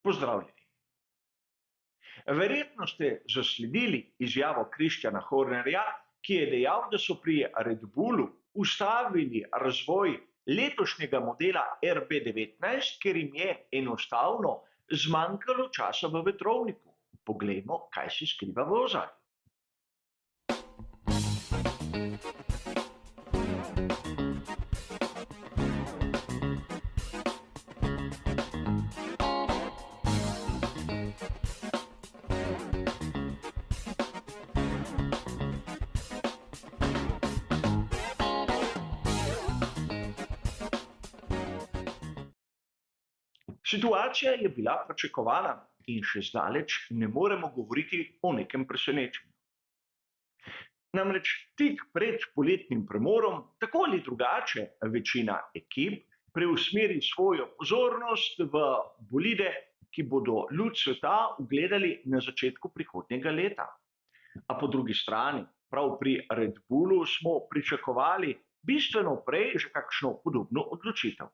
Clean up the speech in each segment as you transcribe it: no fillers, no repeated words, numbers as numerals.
Pozdravljeni. Verjetno ste zasledili izjavo Christiana Hornerja, ki je dejal, da so pri Red Bullu ustavili razvoj letošnjega modela RB19, ker jim je enostavno zmanjkalo časa v vetrovniku. Poglejmo, kaj se skriva v ozadju. Situacija je bila pričakovana in še zdaleč ne moremo govoriti o nekem presenečenju. Namreč tik pred poletnim premorom tako ali drugače večina ekip preusmeri svojo pozornost v bolide, ki bodo luč sveta ugledali na začetku prihodnjega leta. A po drugi strani, prav pri Red Bullu smo pričakovali bistveno prej že kakšno podobno odločitev.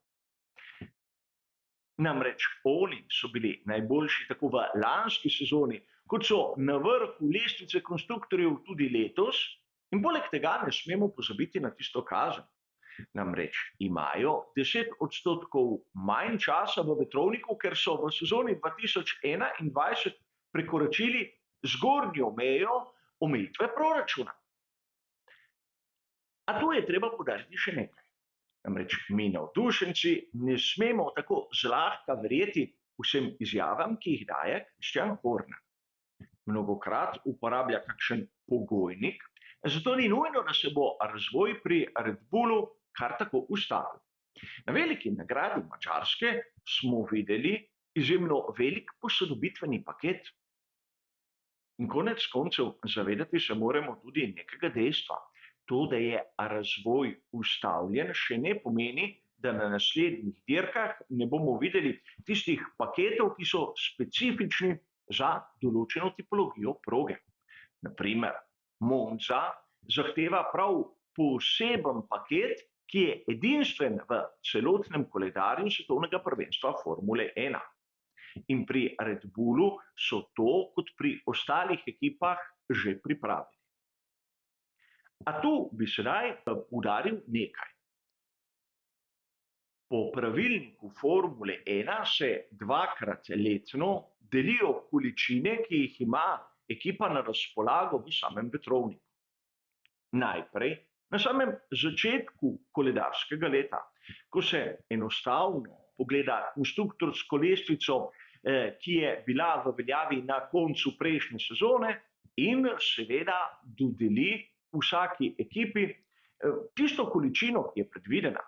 Namreč oni so bili najboljši tako v lanski sezoni, kot so na vrhu lestvice konstruktorjev tudi letos, in poleg tega ne smemo pozabiti na tisto kazen. Namreč imajo 10% manj časa v vetrovniku, ker so v sezoni 2021 prekoračili zgornjo mejo omejitve proračuna. A tu je treba poudariti še nekaj. Namreč mi navdušenci ne smemo tako zlahka verjeti vsem izjavam, ki jih daje Christian Horner. Mnogokrat uporablja kakšen pogojnik, zato ni nujno, da se bo razvoj pri Red Bullu kar tako ustavil. Na veliki nagradi Madžarske smo videli izjemno velik posodobitveni paket. In konec koncev zavedati se moramo tudi nekega dejstva. To, da je razvoj ustavljen, še ne pomeni, da na naslednjih dirkah ne bomo videli tistih paketov, ki so specifični za določeno tipologijo proge. Naprimer, Monza zahteva prav poseben paket, ki je edinstven v celotnem koledarju svetovnega prvenstva Formule 1. In pri Red Bullu so to, kot pri ostalih ekipah, že pripravili. A tu bi sedaj poudaril nekaj. Po pravilniku Formule 1 se dvakrat letno delijo količine, ki jih ima ekipa na razpolago v samem vetrovniku. Najprej, na samem začetku koledarskega leta, ko se enostavno pogleda konstruktorsko lestvico, ki je bila v veljavi na koncu prejšnje sezone in seveda dodeli vsaki ekipi tisto količino, ki je predvidena.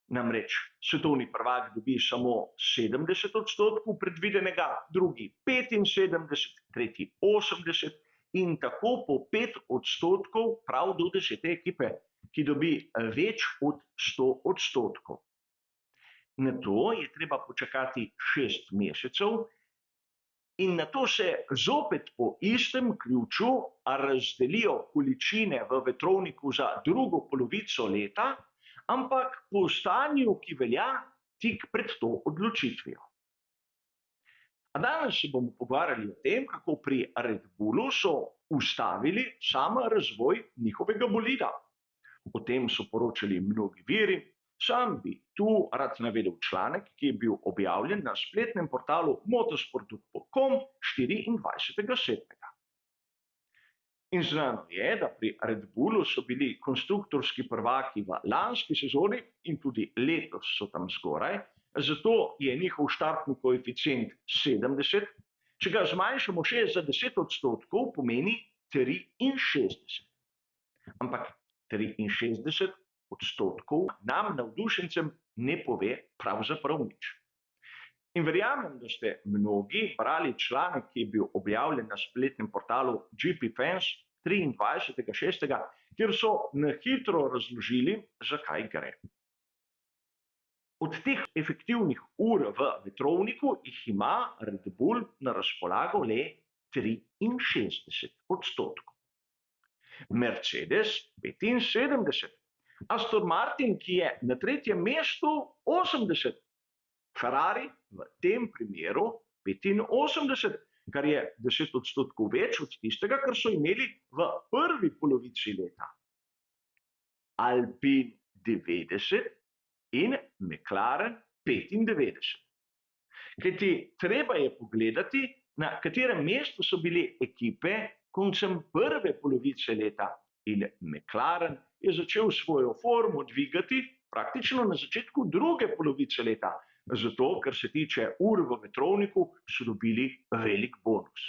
Namreč svetovni prvak dobi samo 70% predvidenega, drugi 75%, tretji 80% in tako po 5% prav do 10. ekipe, ki dobi več od 100%. Na to je treba počakati 6 mesecev, in nato se zopet po istem ključu razdelijo količine v vetrovniku za drugo polovico leta, ampak po stanju, ki velja tik pred to odločitvijo. A danes se bomo pogovarjali o tem, kako pri Red Bullu so ustavili sam razvoj njihovega bolida. O tem so poročali mnogi viri. Sam bi tu rad navedel članek, ki je bil objavljen na spletnem portalu motorsport.com 24.7. In znano je, da pri Red Bullu so bili konstruktorski prvaki v lanski sezoni in tudi letos so tam zgoraj, zato je njihov štartni koeficient 70, če ga zmanjšamo še za 10%, pomeni 63. Ampak 63% nam navdušencem ne pove pravzaprav nič. In verjamem, da ste mnogi brali članek, ki je bil objavljen na spletnem portalu GP Fans 23.6., kjer so na hitro razložili, zakaj gre. Od teh efektivnih ur v vetrovniku jih ima Red Bull na razpolago le 63%. Mercedes 75%. Aston Martin, ki je na 3. mestu, 80%, Ferrari v tem primeru 85, kar je 10% več od tistega, kar so imeli v prvi polovici leta. Alpine 90 in McLaren 95. Kajti treba je pogledati, na katerem mestu so bile ekipe koncem prve polovice leta, in McLaren je začel svojo formo dvigati praktično na začetku druge polovice leta, zato ker se tiče ur v vetrovniku, so dobili velik bonus.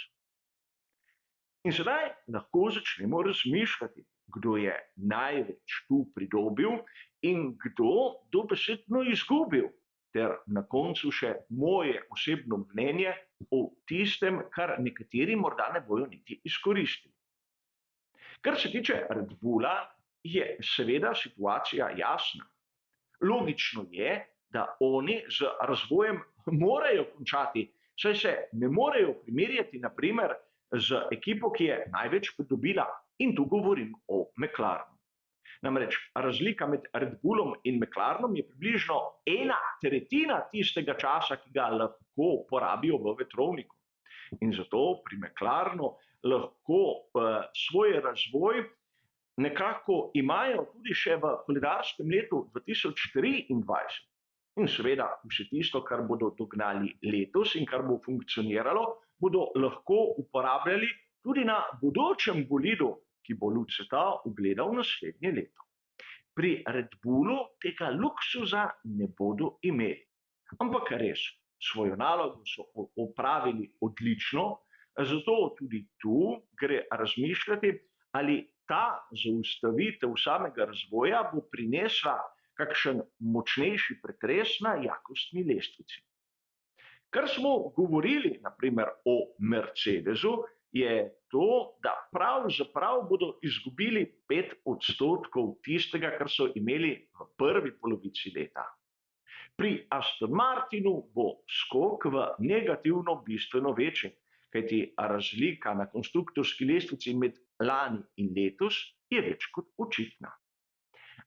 In sedaj lahko začnemo razmišljati, kdo je največ tu pridobil in kdo dobesedno izgubil, ter na koncu še moje osebno mnenje o tistem, kar nekateri morda ne bojo niti izkoristili. Kar se tiče Red Bulla, je seveda situacija jasna. Logično je, da oni z razvojem morajo končati, saj se ne morejo primerjati na primer z ekipo, ki je največ pridobila, in tu govorim o McLarenu. Namreč razlika med Red Bullom in McLarenom je približno 1/3 tistega časa, ki ga lahko porabijo v vetrovniku. In zato pri McLarenu lahko svoj razvoj nekako imajo tudi še v koledarskem letu 2023. In seveda vse tisto, kar bodo dognali letos in kar bo funkcioniralo, bodo lahko uporabljali tudi na bodočem bolidu, ki bo luč sveta ugledal naslednje leto. Pri Red Bullu tega luksuza ne bodo imeli. Ampak res, svojo nalogo so opravili odlično, zato tudi tu gre razmišljati, ali ta zaustavitev samega razvoja bo prinesla kakšen močnejši pretres na jakostni lestvici. Kar smo govorili, na primer, o Mercedesu, je to, da pravzaprav bodo izgubili 5% tistega, kar so imeli v prvi polovici leta. Pri Aston Martinu bo skok v negativno bistveno večji, kajti razlika na konstruktorski lestvici med lani in letos je več kot očitna.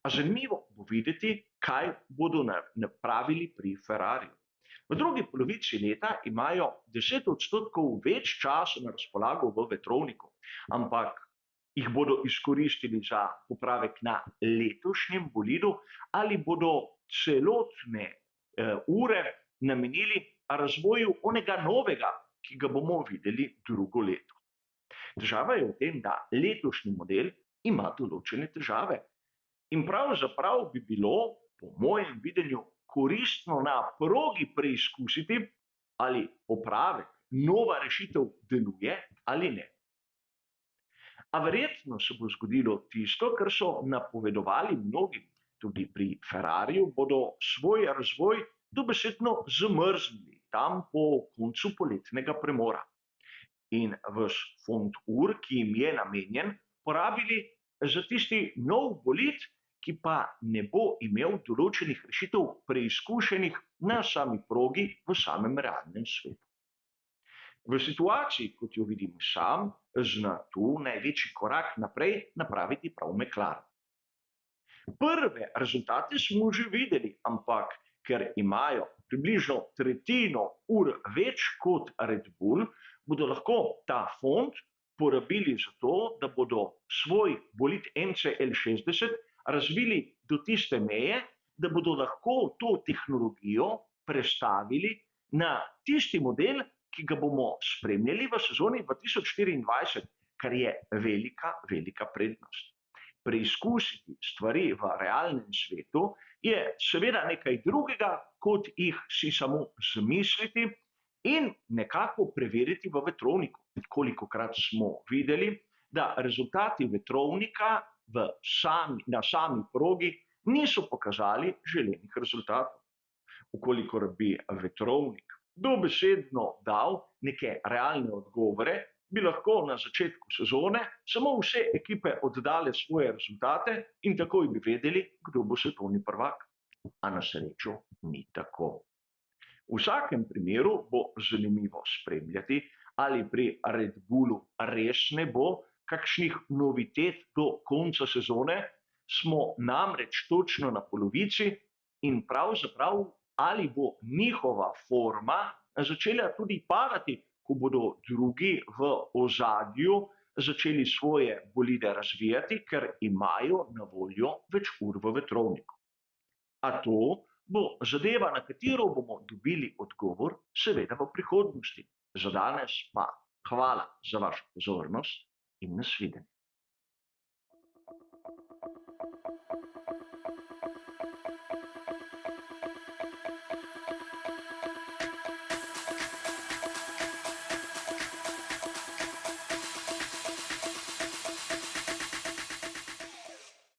A zanimivo bo videti, kaj bodo napravili pri Ferrariju. V drugi polovici leta imajo 10% več časa na razpolago v vetrovniku, ampak jih bodo izkoristili za popravek na letošnjem bolidu ali bodo celotne ure namenili razvoju onega novega, ki ga bomo videli drugo leto. Težava je v tem, da letošnji model ima določene težave. In pravzaprav bi bilo, po mojem videnju, koristno na progi preizkusiti, ali popravek, nova rešitev deluje ali ne. A verjetno se bo zgodilo tisto, kar so napovedovali mnogi. Tudi pri Ferrariju bodo svoj razvoj dobesedno zamrznili tam po koncu poletnega premora. In ves fond ur, ki jim je namenjen, porabili za tisti nov bolid, ki pa ne bo imel določenih rešitev preizkušenih na sami progi v samem realnem svetu. V situaciji, kot jo vidim sam, zna tu največji korak naprej napraviti prav McLaren. Prve rezultate smo že videli, ampak ker imajo približno tretjino ur več kot Red Bull, bodo lahko ta fond porabili za to, da bodo svoj bolid MCL60 razvili do tiste meje, da bodo lahko to tehnologijo prestavili na tisti model, ki ga bomo spremljali v sezoni 2024, kar je velika, velika prednost. Preizkusiti stvari v realnem svetu je seveda nekaj drugega, kot jih si samo zamisliti in nekako preveriti v vetrovniku. Kolikokrat smo videli, da rezultati vetrovnika na sami progi niso pokazali želenih rezultatov. Ukolikor bi vetrovnik dobesedno dal neke realne odgovore, bi lahko na začetku sezone samo vse ekipe oddale svoje rezultate in takoj bi vedeli, kdo bo svetovni prvak. A na srečo ni tako. V vsakem primeru bo zanimivo spremljati, ali pri Red Bullu res ne bo kakšnih novitet do konca sezone, smo namreč točno na polovici in pravzaprav ali bo njihova forma začela tudi padati, ko bodo drugi v ozadju začeli svoje bolide razvijati, ker imajo na voljo več ur v vetrovniku. A to bo zadeva, na katero bomo dobili odgovor, seveda v prihodnosti. Za danes pa hvala za vašo pozornost in nasvidenje.